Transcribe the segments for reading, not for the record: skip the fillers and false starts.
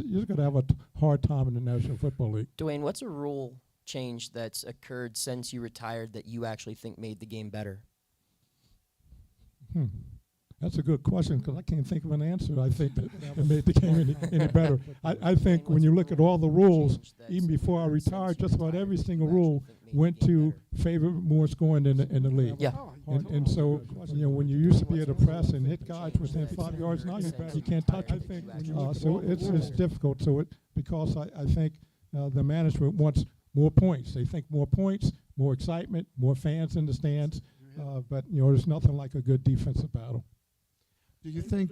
you're going to have a hard time in the National Football League. Dwayne, what's a rule change that's occurred since you retired that you actually think made the game better? That's a good question because I can't think of an answer. I think that made the game any better. I think when you look at all the rules, even before I retired, just about every single rule went to favor more scoring in the league. Yeah. And so, when you used to be able to press and hit guys within 5 yards, now you can't touch them. So it's difficult. So because I think the management wants more points. They think more points, more excitement, more fans in the stands. But there's nothing like a good defensive battle. Do you think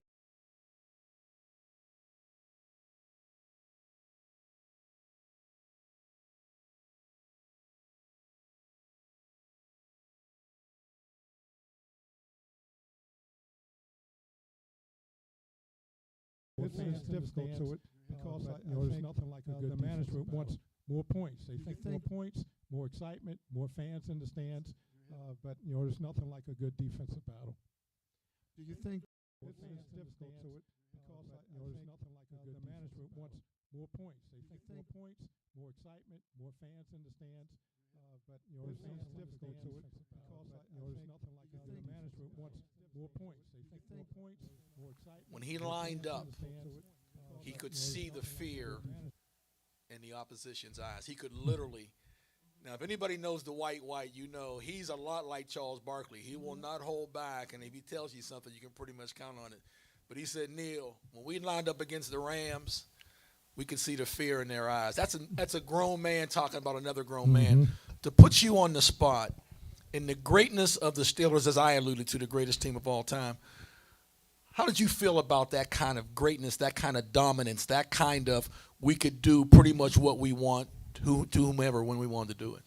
it's difficult, so because there's nothing like a good. The management wants more points. They think more points, more excitement, more fans in the stands. But there's nothing like a good defensive battle. do you think It's difficult, so because there's nothing like a good. The management wants more points. They think more points, more excitement, more fans in the stands. But it's difficult, so because there's nothing like a good. The management wants more points. They think more points, more excitement. When he lined up, he could see the fear in the opposition's eyes. He could literally. Now, if anybody knows the White, he's a lot like Charles Barkley. He will not hold back, and if he tells you something, you can pretty much count on it. But he said, Neil, when we lined up against the Rams, we could see the fear in their eyes. That's a grown man talking about another grown man. To put you on the spot, in the greatness of the Steelers, as I alluded to, the greatest team of all time, how did you feel about that kind of greatness, that kind of dominance, that kind of we could do pretty much what we want to whomever when we wanted to do it?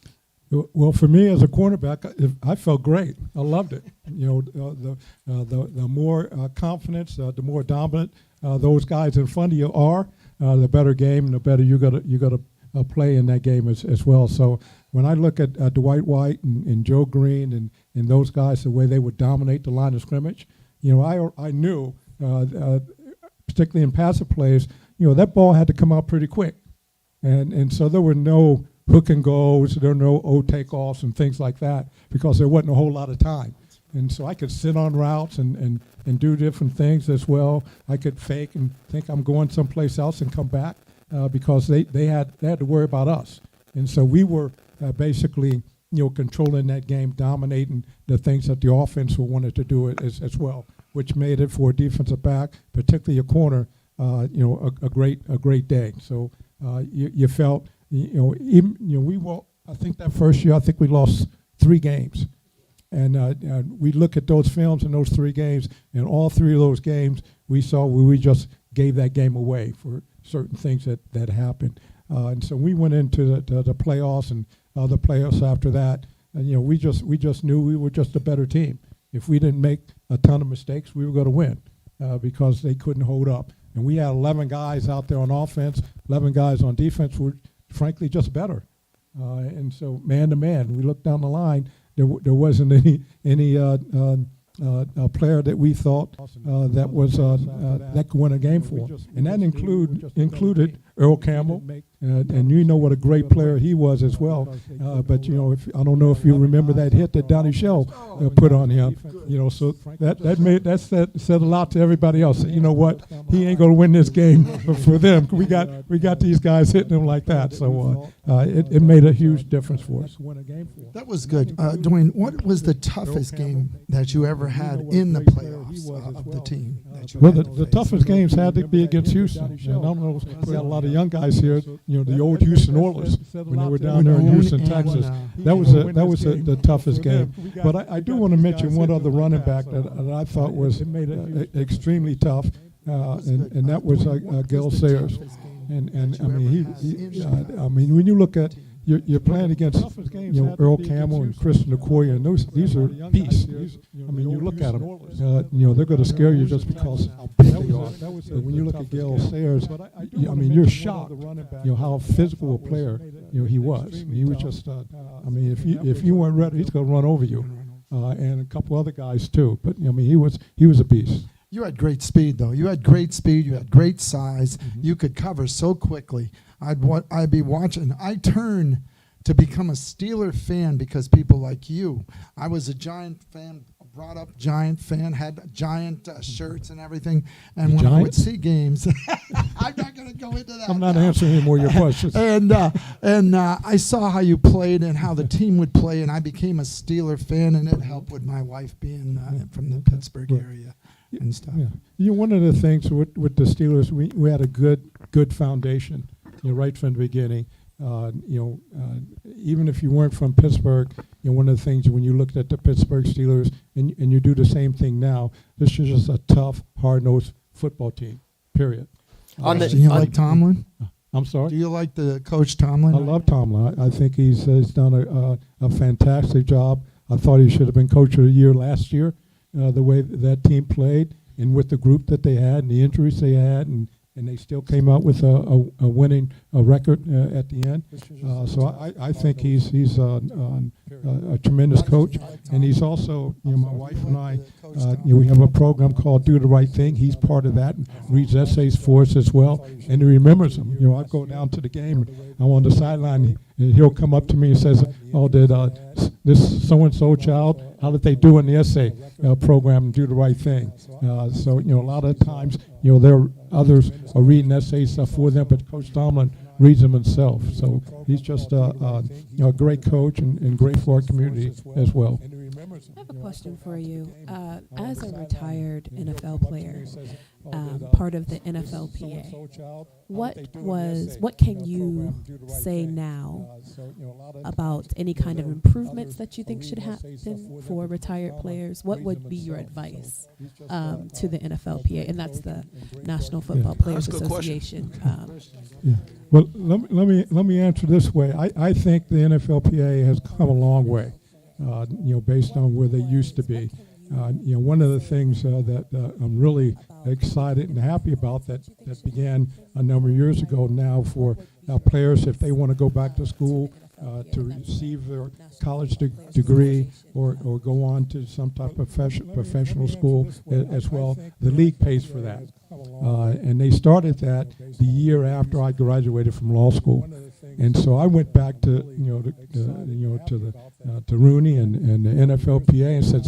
Well, for me as a cornerback, I felt great. I loved it. The more confidence, the more dominant those guys in front of you are, the better game and the better you got to play in that game as well. So when I look at Dwight White and Joe Green and those guys, the way they would dominate the line of scrimmage, I knew, particularly in passive plays, that ball had to come out pretty quick. And so there were no hook and goes, there were no takeoffs and things like that because there wasn't a whole lot of time. And so I could sit on routes and do different things as well. I could fake and think I'm going someplace else and come back because they had to worry about us. And so we were basically controlling that game, dominating the things that the offense wanted to do as well, which made it for a defensive back, particularly a corner, a great day. So. You felt, I think that first year, we lost 3 games. And we look at those films in those 3 games, and all 3 of those games, we saw where we just gave that game away for certain things that happened. And so we went into the playoffs and the playoffs after that, and, we just knew we were just a better team. If we didn't make a ton of mistakes, we were going to win because they couldn't hold up. And we had 11 guys out there on offense, 11 guys on defense were, frankly, just better. And so man to man, we looked down the line, there wasn't any player that we thought that could win a game for. And that included Earl Campbell, and you know what a great player he was as well. But I don't know if you remember that hit that Donnie Shell put on him. So that said a lot to everybody else. You know what? He ain't gonna win this game for them. We got these guys hitting him like that. So it made a huge difference for us. that was good. Dwayne, what was the toughest game that you ever had in the playoffs of the team? Well, the toughest games had to be against Houston. I don't know, we got a lot of young guys here. The old Houston Oilers when they were down there in Houston, Texas. That was the toughest game. But I do want to mention one other running back that I thought was extremely tough, and that was Gil Sayers. And I mean, when you look at you're playing against Earl Campbell and Christian Okoye, and these are beasts. I mean, you look at them, they're going to scare you just because how big they are. But when you look at Gil Sayers, I mean, you're shocked, how physical a player he was. He was just, I mean, if you weren't ready, he's going to run over you, and a couple other guys too. But I mean, he was a beast. You had great speed, though. You had great speed. You had great size. You could cover so quickly. I'd be watching. I turned to become a Steeler fan because people like you. I was a Giant fan, brought up Giant fan, had Giant shirts and everything. And when I would see games, I'm not going to go into that. I'm not answering any more of your questions. And I saw how you played and how the team would play, and I became a Steeler fan, and it helped with my wife being from the Pittsburgh area and stuff. Yeah. One of the things with the Steelers, we had a good foundation, right from the beginning. Even if you weren't from Pittsburgh, one of the things when you looked at the Pittsburgh Steelers, and you do the same thing now, this is just a tough, hard-nosed football team, period. Do you like Tomlin? I'm sorry? Do you like the coach Tomlin? I love Tomlin. I think he's done a fantastic job. I thought he should have been coach of the year last year, the way that team played and with the group that they had and the injuries they had, and they still came out with a winning record at the end. So I think he's a tremendous coach, and he's also, my wife and I, we have a program called Do the Right Thing. He's part of that and reads essays for us as well, and he remembers them. I go down to the game, and I'm on the sideline, and he'll come up to me and says, "Oh, did this so-and-so child, how did they do in the essay program and Do the Right Thing?" So, a lot of times, there are others are reading essays for them, but Coach Tomlin reads them himself. So he's just a great coach and great for our community as well. I have a question for you. As a retired NFL player, part of the NFLPA, what can you say now about any kind of improvements that you think should happen for retired players? What would be your advice to the NFLPA? And that's the National Football Players Association. Well, let me answer this way. I think the NFLPA has come a long way. Based on where they used to be. One of the things that I'm really excited and happy about that began a number of years ago now for players, if they want to go back to school to receive their college degree or go on to some type of professional school as well, the league pays for that. And they started that the year after I graduated from law school. And so I went back to to Rooney and the NFLPA and said,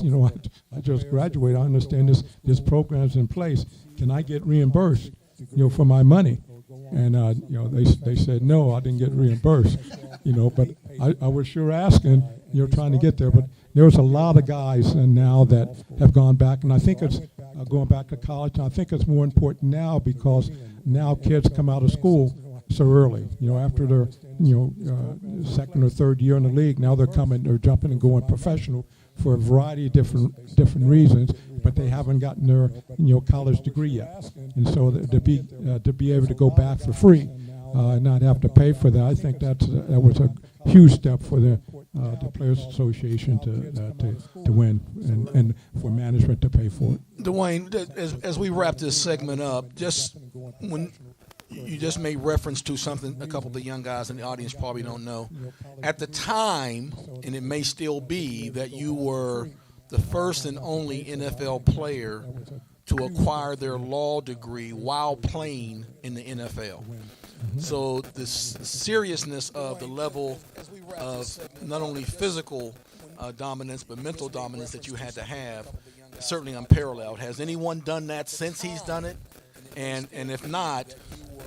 I just graduated. I understand this program's in place. Can I get reimbursed, for my money? And they said no, I didn't get reimbursed. But I was sure asking, trying to get there. But there's a lot of guys now that have gone back, and I think it's going back to college. And I think it's more important now because now kids come out of school so early, after their, second or third year in the league. Now they're jumping and going professional for a variety of different reasons, but they haven't gotten their, college degree yet. And so to be able to go back for free and not have to pay for that, I think that was a huge step for the Players Association to win and for management to pay for it. Dwayne, as we wrap this segment up, just when you just made reference to something a couple of the young guys in the audience probably don't know. At the time, and it may still be, that you were the first and only NFL player to acquire their law degree while playing in the NFL. So the seriousness of the level of not only physical dominance but mental dominance that you had to have is certainly unparalleled. Has anyone done that since he's done it? And if not,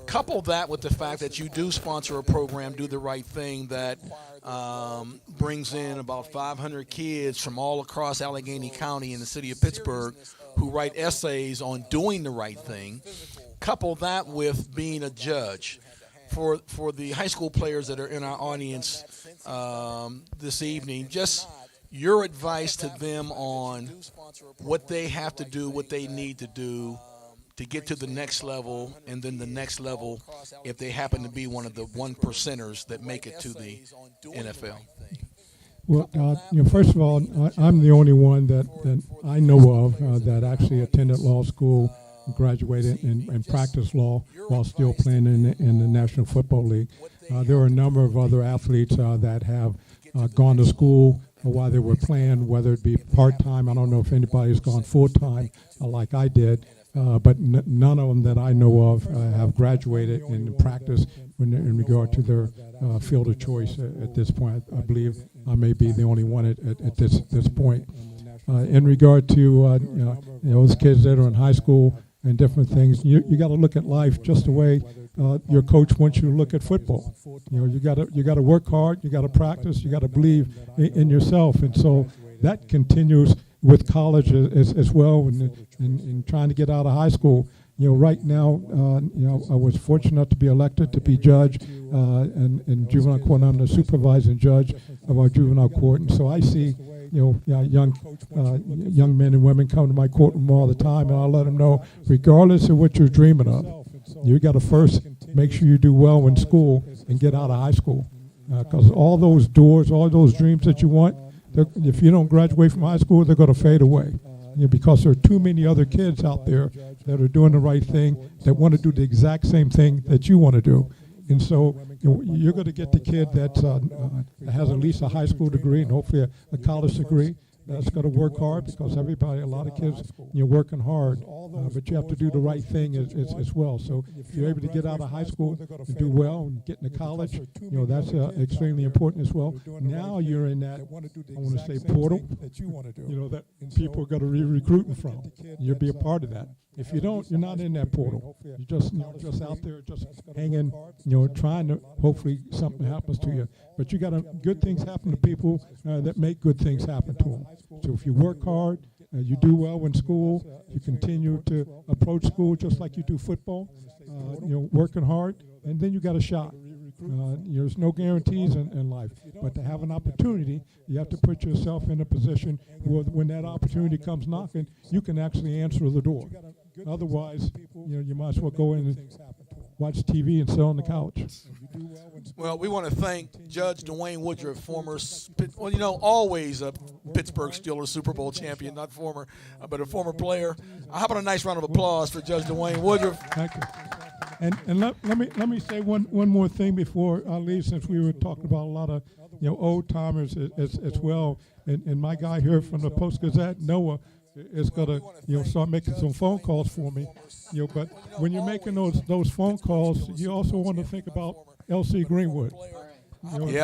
couple that with the fact that you do sponsor a program, Do the Right Thing, that brings in about 500 kids from all across Allegheny County in the city of Pittsburgh who write essays on doing the right thing. Couple that with being a judge. For the high school players that are in our audience this evening, just your advice to them on what they have to do, what they need to do to get to the next level, and then the next level if they happen to be one of the 1%ers that make it to the NFL. Well, first of all, I'm the only one that I know of that actually attended law school, graduated and practiced law while still playing in the National Football League. There are a number of other athletes that have gone to school while they were playing, whether it be part-time. I don't know if anybody's gone full-time like I did, but none of them that I know of have graduated in practice in regard to their field of choice at this point. I believe I may be the only one at this point. In regard to those kids that are in high school and different things, you got to look at life just the way your coach wants you to look at football. You got to work hard, you got to practice, you got to believe in yourself, and so that continues with college as well, and trying to get out of high school. Right now, I was fortunate enough to be elected to be judge in juvenile court. I'm the supervising judge of our juvenile court, and so I see young men and women come to my courtroom all the time, and I let them know, regardless of what you're dreaming of, you got to first make sure you do well in school and get out of high school, because all those doors, all those dreams that you want, if you don't graduate from high school, they're going to fade away. Because there are too many other kids out there that are doing the right thing, that want to do the exact same thing that you want to do. And so you're going to get the kid that has at least a high school degree and hopefully a college degree, that's going to work hard, because a lot of kids, you're working hard, but you have to do the right thing as well. So if you're able to get out of high school and do well and get into college, that's extremely important as well. Now you're in that, I want to say, portal, that people are going to be recruiting from. You'll be a part of that. If you don't, you're not in that portal. You're just out there, just hanging, trying to, hopefully something happens to you. But you got to, good things happen to people that make good things happen to them. So if you work hard, you do well in school, you continue to approach school just like you do football, working hard, and then you got a shot. There's no guarantees in life, but to have an opportunity, you have to put yourself in a position where when that opportunity comes knocking, you can actually answer the door. Otherwise, you might as well go in and watch TV and sit on the couch. Well, we want to thank Judge Dwayne Woodruff, always a Pittsburgh Steelers Super Bowl champion, not former, but a former player. How about a nice round of applause for Judge Dwayne Woodruff? Thank you. And let me say one more thing before I leave, since we were talking about a lot of old timers as well. And my guy here from the Post-Gazette, Noah, is gonna start making some phone calls for me. But when you're making those phone calls, you also want to think about L.C. Greenwood.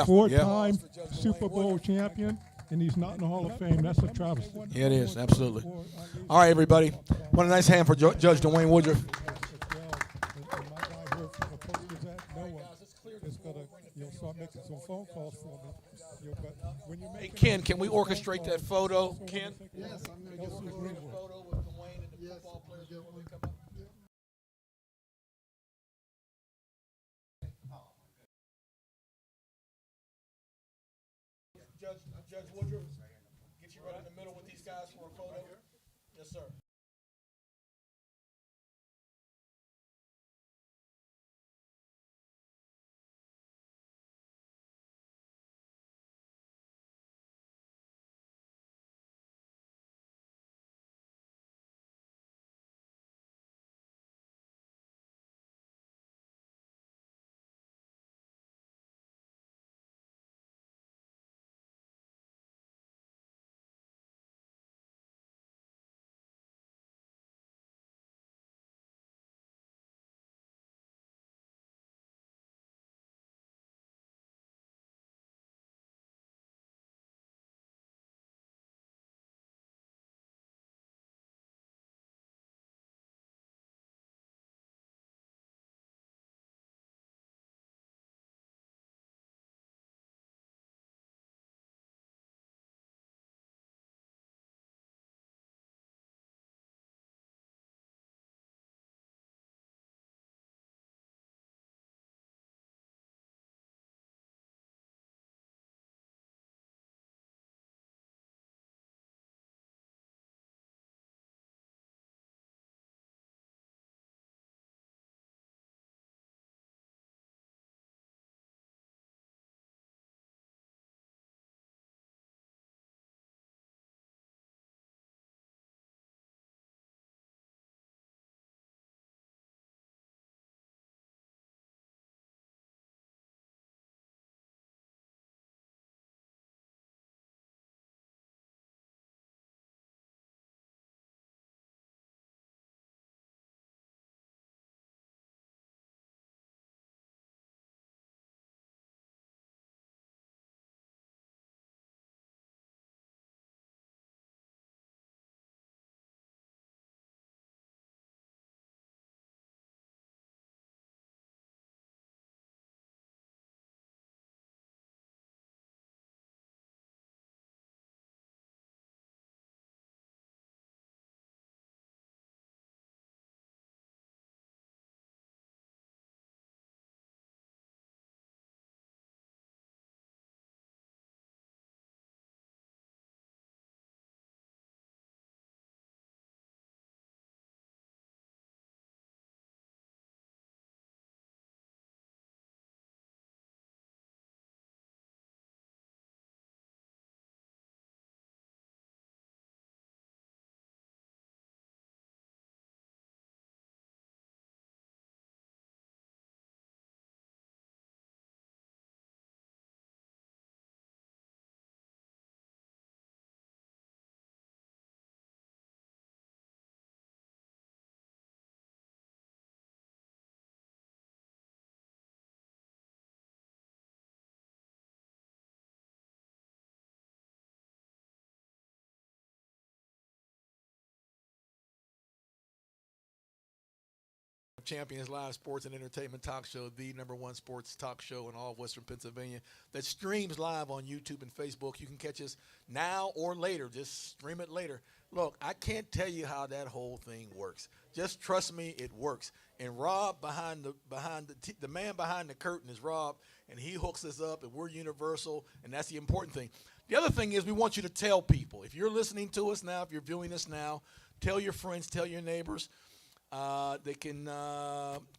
Four-time Super Bowl champion, and he's not in the Hall of Fame. That's a travesty. Yeah, it is, absolutely. All right, everybody. What a nice hand for Judge Dwayne Woodruff. Hey, Ken, can we orchestrate that photo? Ken? Yes, I'm going to Go through the photo with Dwayne and the football players before they come up. Judge Woodruff, get you right in the middle with these guys for a photo. Yes, sir. Champions Live Sports and Entertainment Talk Show, the #1 sports talk show in all of Western Pennsylvania that streams live on YouTube and Facebook. You can catch us now or later. Just stream it later. Look, I can't tell you how that whole thing works. Just trust me, it works. And Rob the man behind the curtain is Rob, and he hooks us up, and we're universal, and that's the important thing. The other thing is we want you to tell people. If you're listening to us now, if you're viewing us now, tell your friends, tell your neighbors. They can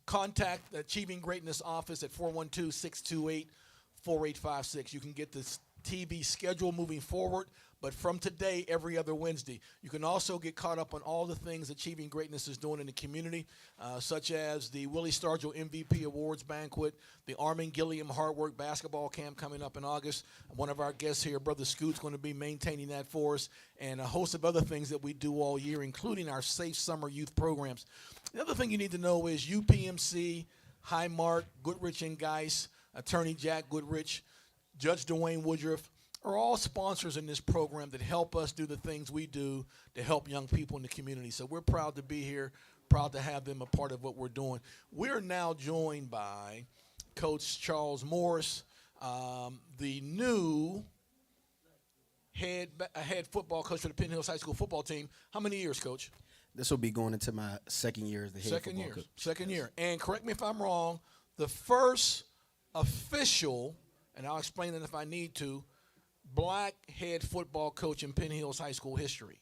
contact the Achieving Greatness office at 412-628-4856. You can get this TV schedule moving forward, but from today, every other Wednesday. You can also get caught up on all the things Achieving Greatness is doing in the community, such as the Willie Stargell MVP Awards Banquet, the Armon Gilliam Hard Work Basketball Camp coming up in August. One of our guests here, Brother Scoot's going to be maintaining that for us, and a host of other things that we do all year, including our Safe Summer Youth programs. The other thing you need to know is UPMC, Highmark, Goodrich and Geis, Attorney Jack Goodrich, Judge Dwayne Woodruff, are all sponsors in this program that help us do the things we do to help young people in the community. So we're proud to be here, proud to have them a part of what we're doing. We're now joined by Coach Charles Morris, the new head football coach for the Penn Hills High School football team. How many years, Coach? This will be going into my second year as the head football coach. Second year. And correct me if I'm wrong, the first official, and I'll explain it if I need to, black head football coach in Penn Hills High School history.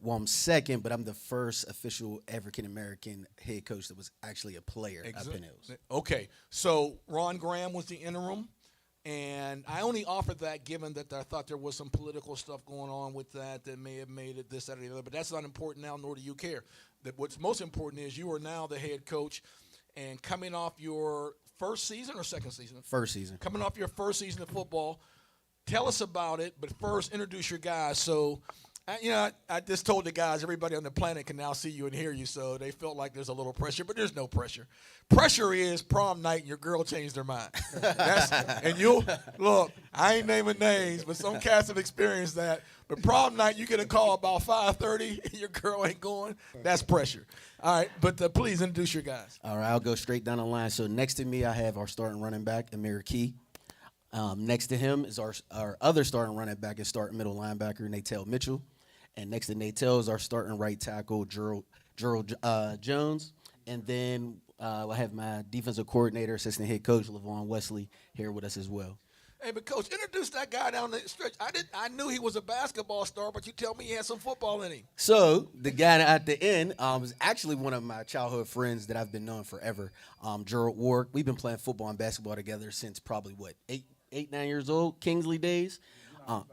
Well, I'm second, but I'm the first official African-American head coach that was actually a player at Penn Hills. Okay, so Ron Graham was the interim, and I only offered that given that I thought there was some political stuff going on with that may have made it this, that, or the other, but that's not important now, nor do you care. What's most important is you are now the head coach, and coming off your first season or second season? First season. Coming off your first season of football. Tell us about it, but first introduce your guys. So, I just told the guys, everybody on the planet can now see you and hear you, so they felt like there's a little pressure, but there's no pressure. Pressure is prom night and your girl changed her mind. And look, I ain't naming names, but some cats have experienced that. But prom night, you get a call about 5:30, and your girl ain't going. That's pressure. All right, but please introduce your guys. All right, I'll go straight down the line. So next to me, I have our starting running back, Amir Key. Next to him is our other starting running back and starting middle linebacker, Natel Mitchell. And next to Natel is our starting right tackle, Gerald Jones. And then I have my defensive coordinator, assistant head coach, LaVon Wesley, here with us as well. Hey, but Coach, introduce that guy down the stretch. I knew he was a basketball star, but you tell me he had some football in him. So the guy at the end was actually one of my childhood friends that I've been knowing forever, Gerald Ward. We've been playing football and basketball together since probably, 9 years old, Kingsley days. 7,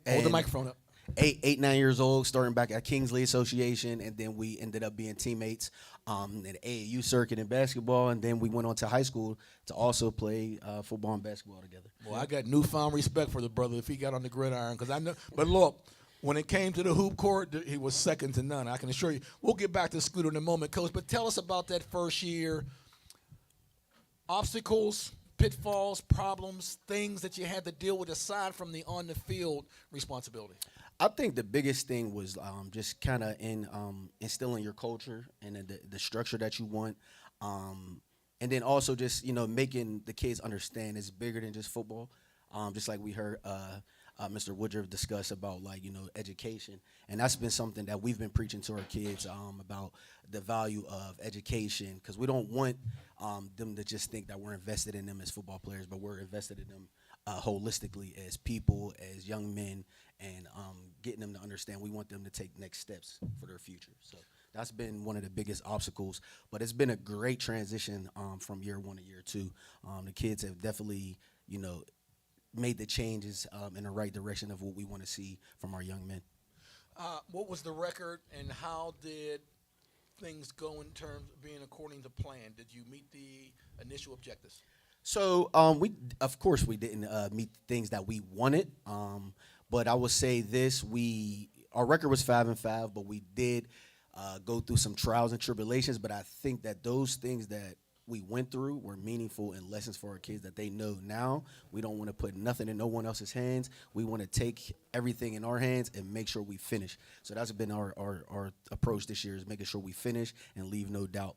8. Hold the microphone up. 8, 9 years old, starting back at Kingsley Association, and then we ended up being teammates in the AAU circuit in basketball, and then we went on to high school to also play football and basketball together. Well, I got newfound respect for the brother if he got on the gridiron, because I know. But look, when it came to the hoop court, he was second to none. I can assure you. We'll get back to Scooter in a moment, Coach. But tell us about that first year. Obstacles, pitfalls, problems, things that you had to deal with aside from the on-the-field responsibility. I think the biggest thing was just kind of instilling your culture and the structure that you want, and then also just making the kids understand it's bigger than just football. Just like we heard Mr. Woodruff discuss about education, and that's been something that we've been preaching to our kids about the value of education, because we don't want them to just think that we're invested in them as football players, but we're invested in them holistically as people, as young men, and getting them to understand we want them to take next steps for their future. So that's been one of the biggest obstacles, but it's been a great transition from year one to year two. The kids have definitely, made the changes in the right direction of what we want to see from our young men. What was the record, and how did things go in terms of being according to plan? Did you meet the initial objectives? So of course we didn't meet the things that we wanted, but I would say this: our record was 5-5, but we did go through some trials and tribulations. But I think that those things that we went through were meaningful and lessons for our kids that they know now. We don't want to put nothing in no one else's hands. We want to take everything in our hands and make sure we finish. So that's been our approach this year, is making sure we finish and leave no doubt.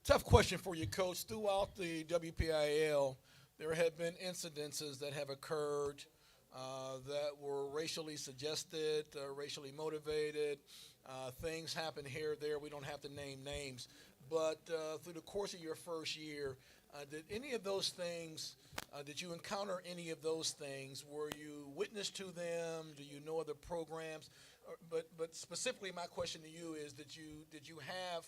Tough question for you, Coach. Throughout the WPIAL, there have been incidences that have occurred that were racially suggested, racially motivated. Things happen here or there. We don't have to name names. But through the course of your first year, did any of those things, did you encounter any of those things? Were you witness to them? Do you know other programs? But specifically, my question to you is, did you have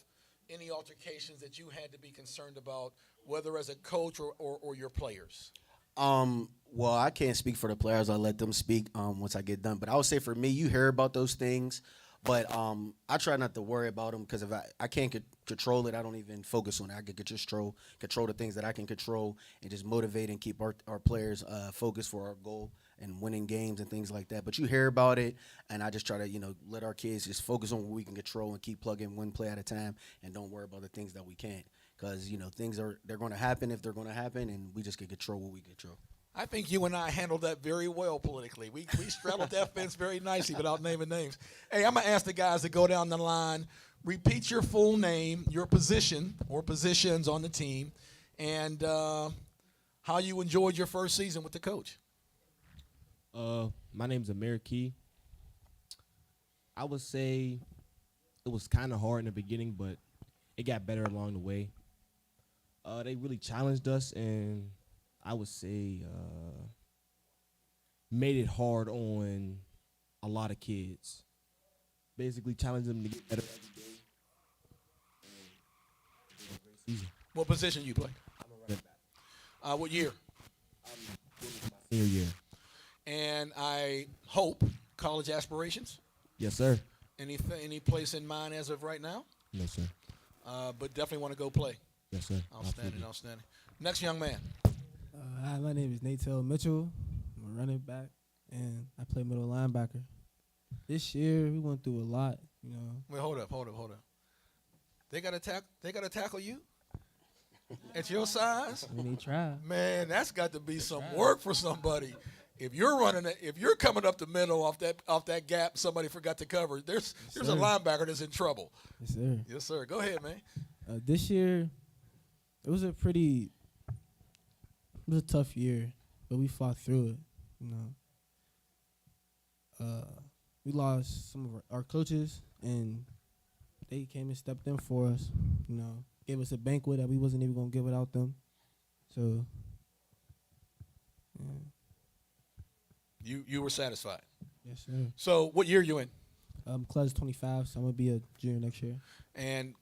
any altercations that you had to be concerned about, whether as a coach or your players? Well, I can't speak for the players. I'll let them speak once I get done. But I would say for me, you hear about those things, but I try not to worry about them, because if I can't control it, I don't even focus on it. I can just control the things that I can control and just motivate and keep our players focused for our goal and winning games and things like that. But you hear about it, and I just try to, let our kids just focus on what we can control and keep plugging one play at a time and don't worry about the things that we can't. Because, they're going to happen if they're going to happen, and we just can control what we control. I think you and I handled that very well politically. We straddled that fence very nicely without naming names. Hey, I'm going to ask the guys to go down the line, repeat your full name, your position or positions on the team, and how you enjoyed your first season with the coach. My name's Amir Key. I would say it was kind of hard in the beginning, but it got better along the way. They really challenged us, and I would say made it hard on a lot of kids. Basically challenged them to get better every day. Season. What position you play? I'm a running back. What year? Senior year. And I hope college aspirations. Yes, sir. Any place in mind as of right now? No, sir. But definitely want to go play. Yes, sir. Outstanding, outstanding. Next young man. Hi, my name is Natel Mitchell. I'm a running back, and I play middle linebacker. This year we went through a lot, Wait, hold up. They got to tackle you at your size? I mean, they try. Man, that's got to be some work for somebody. If you're coming up the middle off that gap, somebody forgot to cover. There's a linebacker that's in trouble. Yes, sir. Yes, sir. Go ahead, man. This year, it was a tough year, but we fought through it. We lost some of our coaches, and they came and stepped in for us. Gave us a banquet that we wasn't even gonna get without them. So, yeah. You were satisfied. Yes, sir. So what year you in? Class 25, so I'm gonna be a junior next year. And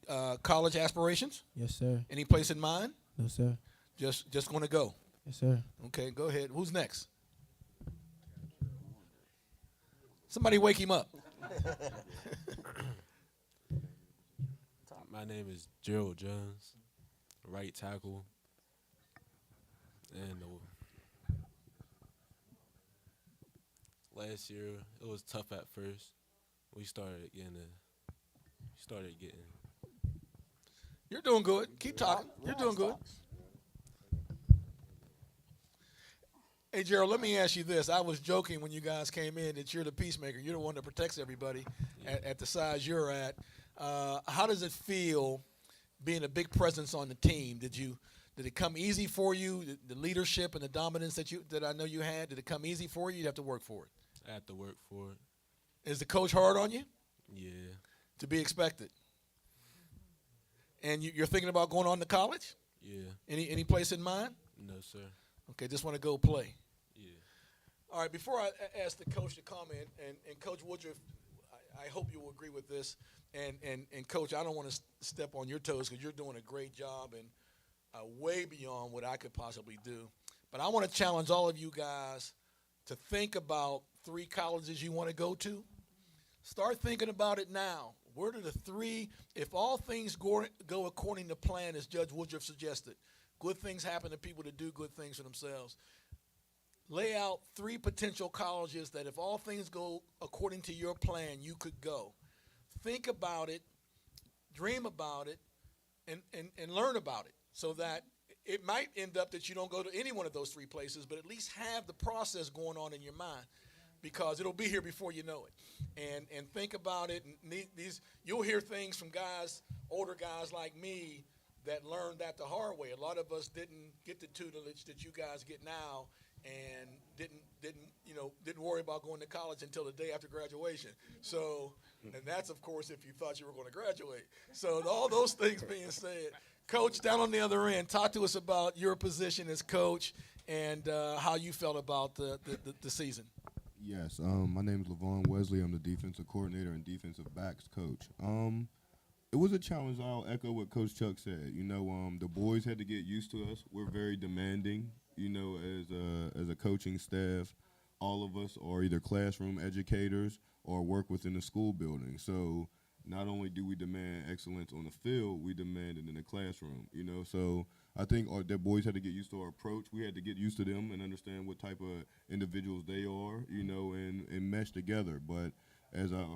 college aspirations? Yes, sir. Any place in mind? No, sir. Just going to go. Yes, sir. Okay, go ahead. Who's next? Somebody wake him up. My name is Gerald Jones, right tackle. And last year, it was tough at first. We started getting. You're doing good. Keep talking. You're doing good. Hey, Gerald, let me ask you this. I was joking when you guys came in that you're the peacemaker. You're the one that protects everybody at the size you're at. How does it feel being a big presence on the team? Did it come easy for you? The leadership and the dominance that I know you had, did it come easy for you? You have to work for it. I had to work for it. Is the coach hard on you? Yeah. To be expected. And you're thinking about going on to college? Yeah. Any place in mind? No, sir. Okay, just want to go play. Yeah. All right, before I ask the coach to comment, and Coach Woodruff, I hope you will agree with this. And Coach, I don't want to step on your toes because you're doing a great job and way beyond what I could possibly do. But I want to challenge all of you guys to think about 3 colleges you want to go to. Start thinking about it now. Where do the 3, if all things go according to plan, as Judge Woodruff suggested, good things happen to people that do good things for themselves. Lay out 3 potential colleges that if all things go according to your plan, you could go. Think about it, dream about it, and learn about it. so that it might end up that you don't go to any one of those three places, but at least have the process going on in your mind, because it'll be here before you know it. And think about it. And these you'll hear things from guys, older guys like me, that learned that the hard way. A lot of us didn't get the tutelage that you guys get now, and didn't worry about going to college until the day after graduation. So, and that's of course if you thought you were going to graduate. So all those things being said, Coach, down on the other end, talk to us about your position as coach and how you felt about the season. Yes, my name is Levon Wesley. I'm the defensive coordinator and defensive backs coach. It was a challenge. I'll echo what Coach Chuck said. The boys had to get used to us. We're very demanding, as a coaching staff. All of us are either classroom educators or work within the school building. So not only do we demand excellence on the field, we demand it in the classroom, So I think the boys had to get used to our approach. We had to get used to them and understand what type of individuals they are, and mesh together. But as I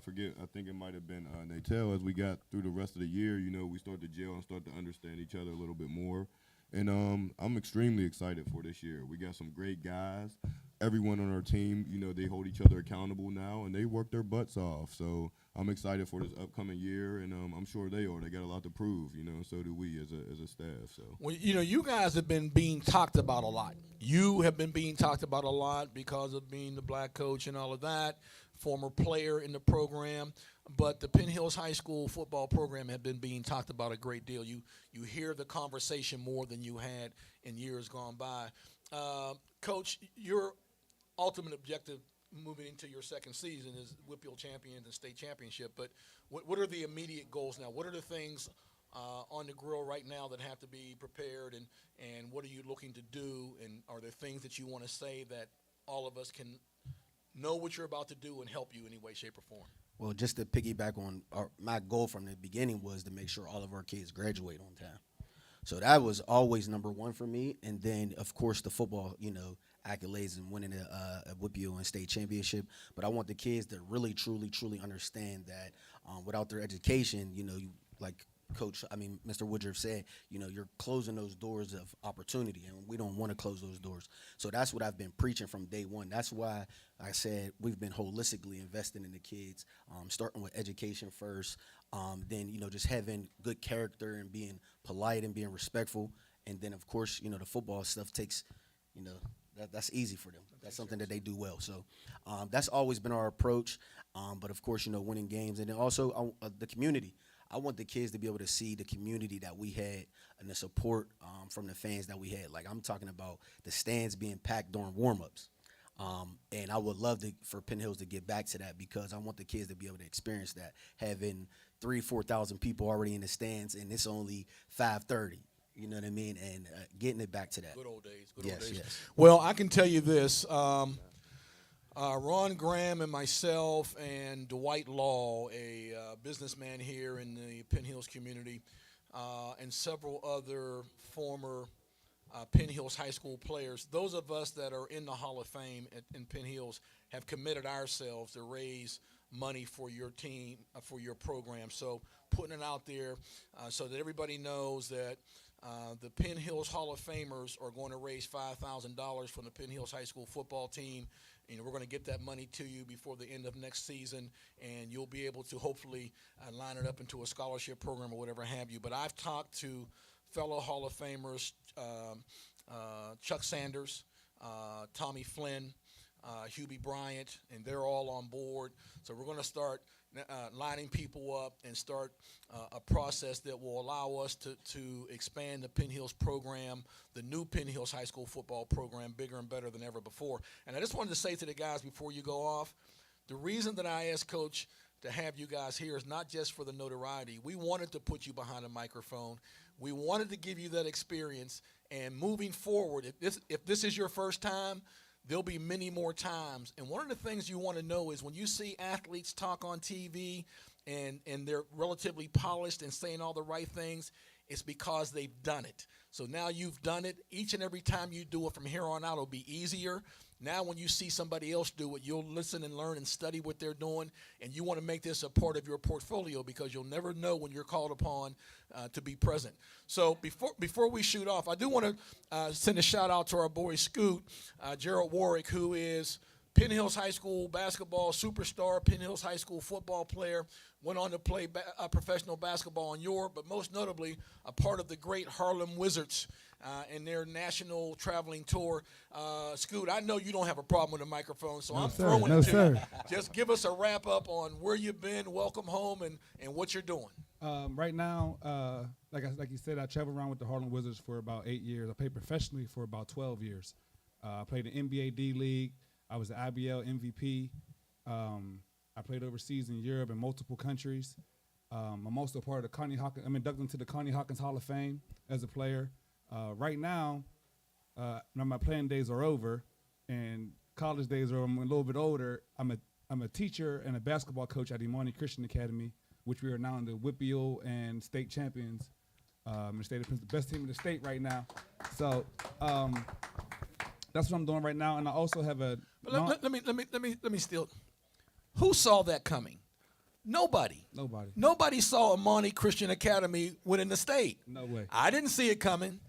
think it might have been Natel, as we got through the rest of the year, we started to gel and start to understand each other a little bit more. And I'm extremely excited for this year. We got some great guys. Everyone on our team, they hold each other accountable now, and they work their butts off. So I'm excited for this upcoming year, and I'm sure they are. They got a lot to prove, so do we as a staff. So well, you guys have been being talked about a lot. You have been being talked about a lot because of being the black coach and all of that, former player in the program. But the Penn Hills High School football program had been being talked about a great deal. You hear the conversation more than you had in years gone by. Coach, your ultimate objective moving into your second season is WPIAL champions and state championship. But what are the immediate goals now? What are the things on the grill right now that have to be prepared, and what are you looking to do? And are there things that you want to say that all of us can know what you're about to do and help you in any way, shape, or form? Well, just to piggyback on my goal from the beginning was to make sure all of our kids graduate on time. So that was always number one for me. And then, of course, the football, accolades and winning a WPIAL and state championship. But I want the kids to really, truly, truly understand that without their education, like Mr. Woodruff said, you're closing those doors of opportunity, and we don't want to close those doors. So that's what I've been preaching from day one. That's why I said we've been holistically investing in the kids, starting with education first, then, just having good character and being polite and being respectful. And then, of course, the football stuff takes, that's easy for them. That's something that they do well. So that's always been our approach. But, of course, winning games. And then also the community. I want the kids to be able to see the community that we had and the support from the fans that we had. Like, I'm talking about the stands being packed during warm-ups. And I would love for Penn Hills to get back to that, because I want the kids to be able to experience that, having 3,000-4,000 people already in the stands, and it's only 5:30. You know what I mean? And getting it back to that. Good old days. Yes. Well, I can tell you this. Ron Graham and myself and Dwight Law, a businessman here in the Penn Hills community, and several other former Penn Hills High School players, those of us that are in the Hall of Fame in Penn Hills have committed ourselves to raise money for your team, for your program. So putting it out there so that everybody knows that the Penn Hills Hall of Famers are going to raise $5,000 from the Penn Hills High School football team. We're going to get that money to you before the end of next season, and you'll be able to hopefully line it up into a scholarship program or whatever have you. But I've talked to fellow Hall of Famers, Chuck Sanders, Tommy Flynn, Hubie Bryant, and they're all on board. So we're going to start lining people up and start a process that will allow us to expand the Penn Hills program, the new Penn Hills High School football program, bigger and better than ever before. And I just wanted to say to the guys before you go off, the reason that I asked Coach to have you guys here is not just for the notoriety. We wanted to put you behind a microphone. We wanted to give you that experience. And moving forward, if this is your first time, there'll be many more times. And one of the things you want to know is when you see athletes talk on TV and they're relatively polished and saying all the right things, it's because they've done it. So now you've done it. Each and every time you do it from here on out, it'll be easier. Now when you see somebody else do it, you'll listen and learn and study what they're doing, and you want to make this a part of your portfolio because you'll never know when you're called upon to be present. So before we shoot off, I do want to send a shout-out to our boy Scoot, Gerald Warwick, who is Penn Hills High School basketball superstar, Penn Hills High School football player, went on to play professional basketball in Europe, but most notably a part of the great Harlem Wizards in their national traveling tour. Scoot, I know you don't have a problem with a microphone, so I'm throwing it to you. Just give us a wrap-up on where you've been, welcome home, and what you're doing. Right now, like you said, I traveled around with the Harlem Wizards for about 8 years. I played professionally for about 12 years. I played in NBA D-League. I was the IBL MVP. I played overseas in Europe in multiple countries. I'm also part of the Connie Hawkins. I'm inducted into the Connie Hawkins Hall of Fame as a player. Right now my playing days are over, and college days are. I'm a little bit older. I'm a teacher and a basketball coach at Imani Christian Academy, which we are now in the WPIAL and state champions. In the state of Pittsburgh, the best team in the state right now. So that's what I'm doing right now, and I also have a. But let me steal. Who saw that coming? Nobody. Nobody saw Imani Christian Academy winning the state. No way. I didn't see it coming,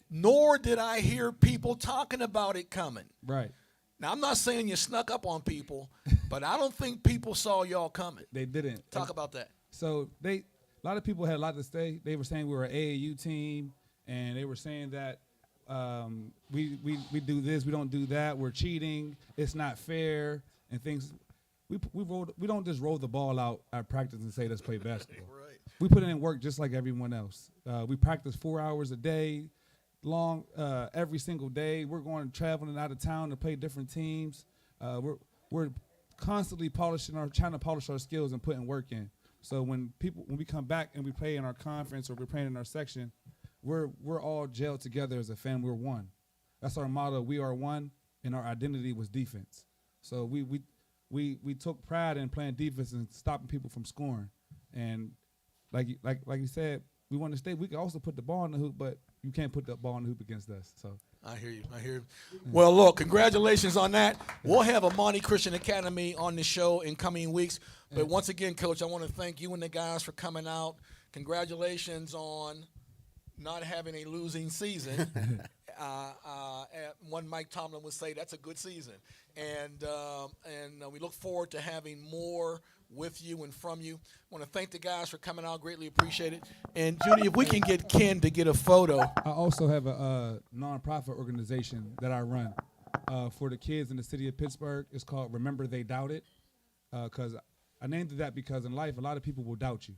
nor did I hear people talking about it coming. Right. Now, I'm not saying you snuck up on people, but I don't think people saw y'all coming. They didn't. Talk about that. So a lot of people had a lot to say. They were saying we were an AAU team, and they were saying that we do this, we don't do that, we're cheating, it's not fair, and things. We don't just roll the ball out at practice and say let's play basketball. Right. We put in work just like everyone else. We practice 4 hours a day, long every single day. We're going traveling out of town to play different teams. We're constantly trying to polish our skills and putting work in. So when we come back and we play in our conference or we're playing in our section, we're all gelled together as a family. We're one. That's our motto. We are one, and our identity was defense. So we took pride in playing defense and stopping people from scoring. And like you said, we want to stay. We can also put the ball in the hoop, but you can't put the ball in the hoop against us. So I hear you. Well, look, congratulations on that. We'll have Imani Christian Academy on the show in coming weeks. But once again, Coach, I want to thank you and the guys for coming out. Congratulations on not having a losing season. One Mike Tomlin would say that's a good season. And we look forward to having more with you and from you. I want to thank the guys for coming out. Greatly appreciate it. And, Judy, if we can get Ken to get a photo. I also have a nonprofit organization that I run for the kids in the city of Pittsburgh. It's called Remember They Doubted, because I named it that because in life a lot of people will doubt you.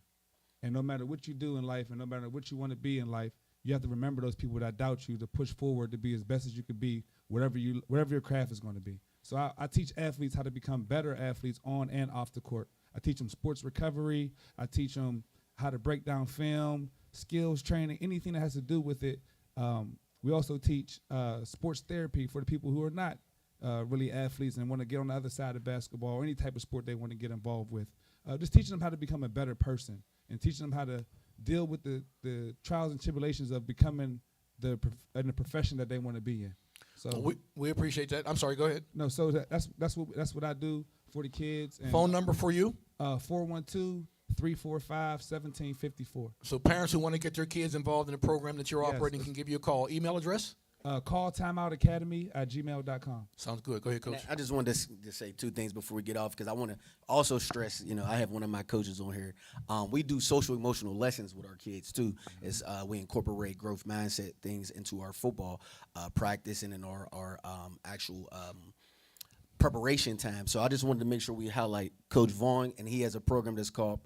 And no matter what you do in life and no matter what you want to be in life, you have to remember those people that doubt you to push forward to be as best as you could be, whatever your craft is going to be. So I teach athletes how to become better athletes on and off the court. I teach them sports recovery. I teach them how to break down film, skills training, anything that has to do with it. We also teach sports therapy for the people who are not really athletes and want to get on the other side of basketball or any type of sport they want to get involved with. Just teaching them how to become a better person and teaching them how to deal with the trials and tribulations of becoming in the profession that they want to be in. So we appreciate that. I'm sorry, go ahead. No, so that's what I do for the kids. And phone number for you? 412-345-1754. So parents who want to get their kids involved in the program that you're operating can give you a call. Email address? Call timeoutacademy@gmail.com. Sounds good. Go ahead, Coach. I just wanted to say two things before we get off, because I want to also stress, I have one of my coaches on here. We do social emotional lessons with our kids too, as we incorporate growth mindset things into our football practice and in our actual preparation time. So I just wanted to make sure we highlight Coach Vaughn, and he has a program that's called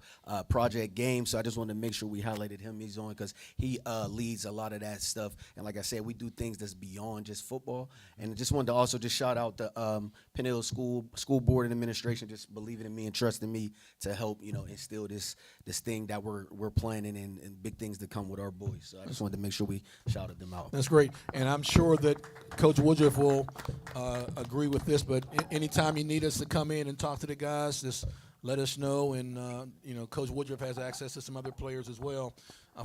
Project Game. So I just wanted to make sure we highlighted him. He's on because he leads a lot of that stuff. And like I said, we do things that's beyond just football. And I just wanted to also just shout out the Penn Hill School Board and Administration, just believing in me and trusting me to help, instill this thing that we're planning and big things to come with our boys. So I just wanted to make sure we shouted them out. That's great. And I'm sure that Coach Woodruff will agree with this, but anytime you need us to come in and talk to the guys, just let us know. And, Coach Woodruff has access to some other players as well,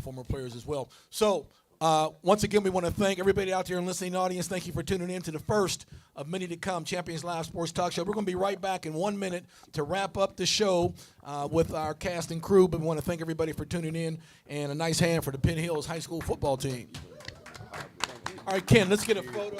former players as well. So Once again, we want to thank everybody out there in the listening audience. Thank you for tuning in to the first of many to come Champions Live Sports Talk Show. We're going to be right back in 1 minute to wrap up the show with our cast and crew. But we want to thank everybody for tuning in, and a nice hand for the Penn Hills High School football team. All right, Ken, let's get a photo.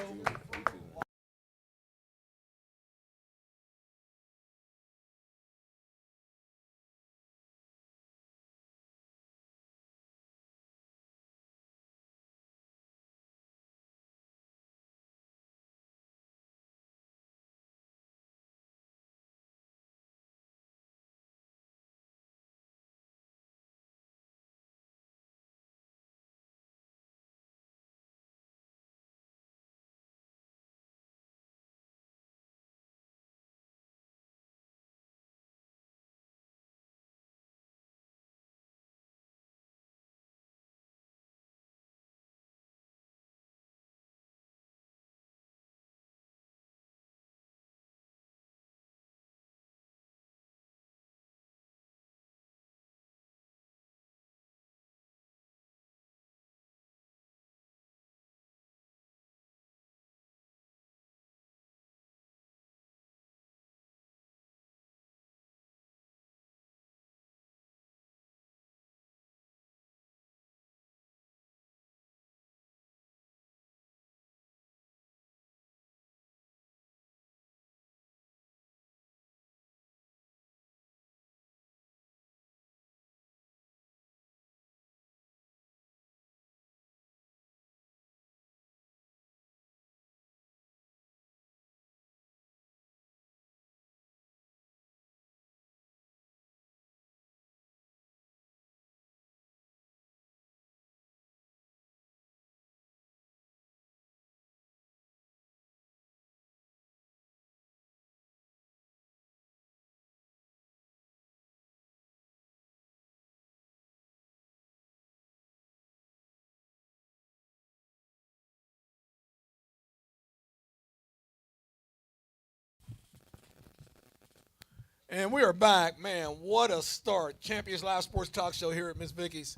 And we are back. Man, what a start. Champions Live Sports Talk Show here at Miss Vicky's.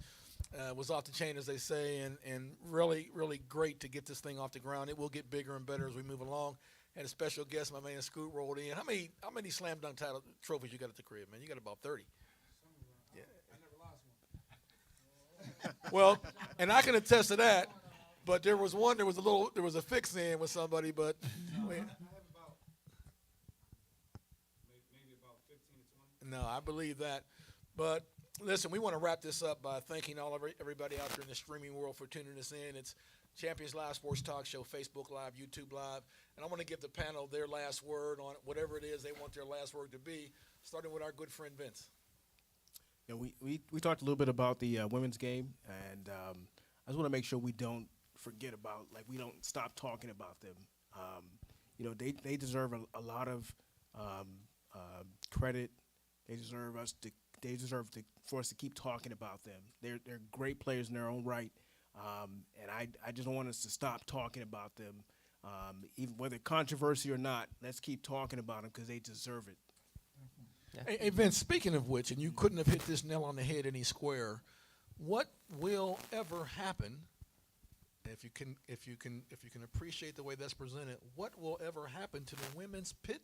Was off the chain, as they say, and really, really great to get this thing off the ground. It will get bigger and better as we move along. Had a special guest, my man Scoot, rolled in. How many slam dunk title trophies you got at the crib, man? You got about 30. Yeah. I never lost one. Well, and I can attest to that. But there was a fix-in with somebody, but no, I believe that. But listen, we want to wrap this up by thanking everybody out there in the streaming world for tuning us in. It's Champions Live Sports Talk Show, Facebook Live, YouTube Live. And I want to give the panel their last word on whatever it is they want their last word to be, starting with our good friend Vince. Yeah, we talked a little bit about the women's game, and I just want to make sure we don't forget about, we don't stop talking about them. They deserve a lot of credit. They deserve for us to keep talking about them. They're great players in their own right, and I just don't want us to stop talking about them, even whether controversy or not. Let's keep talking about them because they deserve it. Yeah. Hey, Vince, speaking of which, and you couldn't have hit this nail on the head any square, what will ever happen? If you can appreciate the way that's presented, what will ever happen to the women's Pitt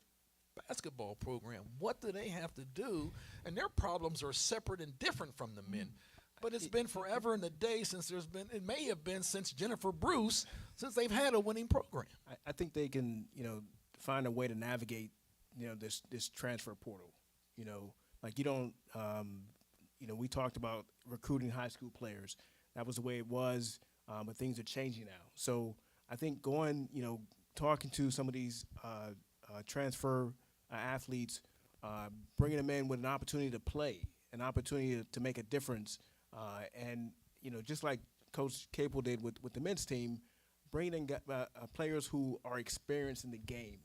basketball program? What do they have to do? And their problems are separate and different from the men. But it's been forever and a day since it may have been since Jennifer Bruce, since they've had a winning program. I think they can, find a way to navigate, this transfer portal. We talked about recruiting high school players. That was the way it was, but things are changing now. So I think talking to some of these transfer athletes, bringing them in with an opportunity to play, an opportunity to make a difference, and just like Coach Capel did with the men's team, bringing in players who are experienced in the game,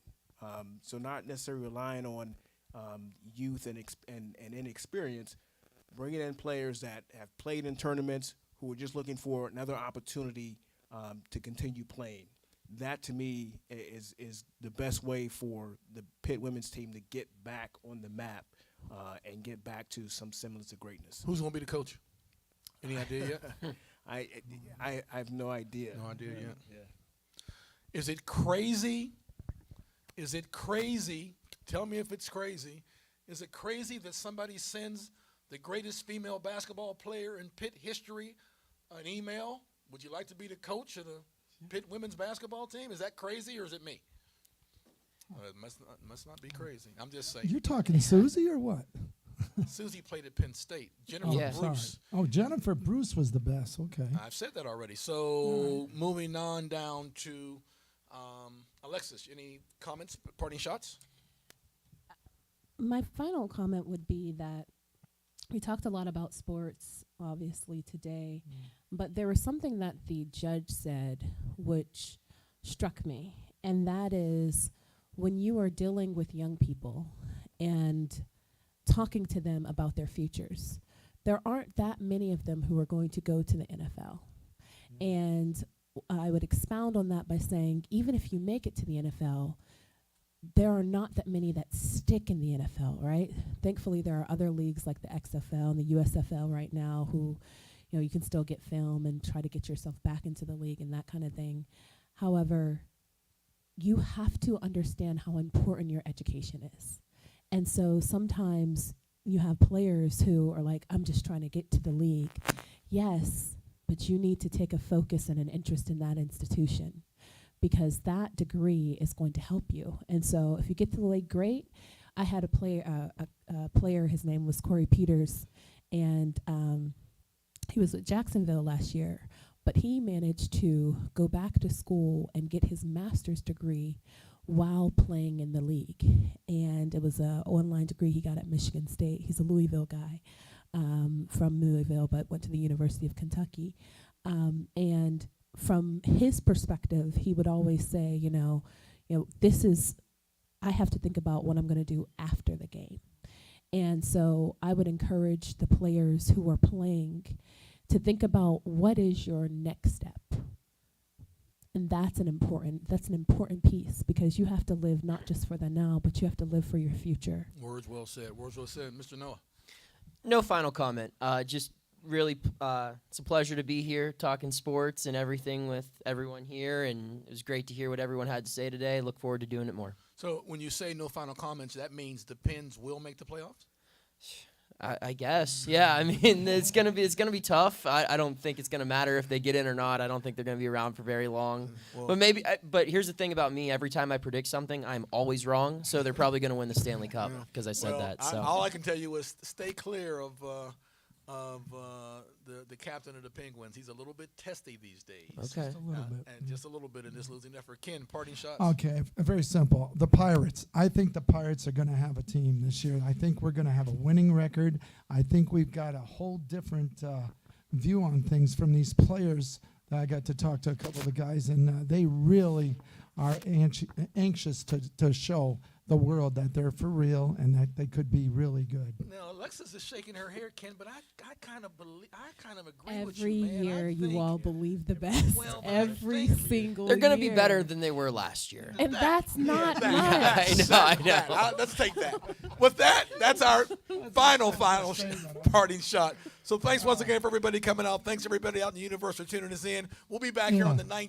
so not necessarily relying on youth and inexperience, bringing in players that have played in tournaments who are just looking for another opportunity to continue playing. That, to me, is the best way for the Pitt women's team to get back on the map and get back to some semblance of greatness. Who's going to be the coach? Any idea yet? I have no idea. No idea yet. Is it crazy? Is it crazy? Tell me if it's crazy. Is it crazy that somebody sends the greatest female basketball player in Pitt history an email? Would you like to be the coach of the Pitt women's basketball team? Is that crazy or is it me? It must not be crazy. I'm just saying. You talking Susie or what? Susie played at Penn State. Jennifer Yeah. Bruce. Oh, Jennifer Bruce was the best. Okay. I've said that already. So moving on down to Alexis, any comments, parting shots? My final comment would be that we talked a lot about sports, obviously, today, but there was something that the judge said which struck me, and that is when you are dealing with young people and talking to them about their futures, there aren't that many of them who are going to go to the NFL. And I would expound on that by saying, even if you make it to the NFL, there are not that many that stick in the NFL, right? Thankfully, there are other leagues like the XFL and the USFL right now who, you can still get film and try to get yourself back into the league and that kind of thing. However, you have to understand how important your education is. And so sometimes you have players who are like, I'm just trying to get to the league. Yes, but you need to take a focus and an interest in that institution, because that degree is going to help you. And so if you get to the league, great. I had a player, his name was Corey Peters, and he was with Jacksonville last year, but he managed to go back to school and get his master's degree while playing in the league. And it was an online degree he got at Michigan State. He's a Louisville guy, from Louisville, but went to the University of Kentucky. And from his perspective, he would always say, I have to think about what I'm going to do after the game. And so I would encourage the players who are playing to think about what is your next step. And that's an important piece, because you have to live not just for the now, but you have to live for your future. Words well said. Words well said. Mr. Noah. No final comment. Just really, it's a pleasure to be here talking sports and everything with everyone here, and it was great to hear what everyone had to say today. Look forward to doing it more. So when you say no final comments, that means the Pens will make the playoffs? I guess, yeah. I mean, it's gonna be tough. I don't think it's gonna matter if they get in or not. I don't think they're gonna be around for very long. Well, But maybe. But here's the thing about me: every time I predict something, I'm always wrong. So they're probably gonna win the Stanley Cup because I said that. So all I can tell you is stay clear of the captain of the Penguins. He's a little bit testy these days. Okay. Just a little bit. And just a little bit in this losing effort. Ken, parting shots. Okay, very simple. The Pirates. I think the Pirates are going to have a team this year. I think we're going to have a winning record. I think we've got a whole different view on things from these players. I got to talk to a couple of the guys, and they really are anxious to show the world that they're for real and that they could be really good. Now Alexis is shaking her head, Ken, but I kind of agree with Every you, man. year, I you think- all believe the best. Well, but Every single they're gonna year. be better than they were last year. And that's not that. much. I know. That. Let's take that. With that, that's our final parting shot. So thanks once again for everybody coming out. Thanks everybody out in the universe for tuning us in. We'll be back here on the 19th.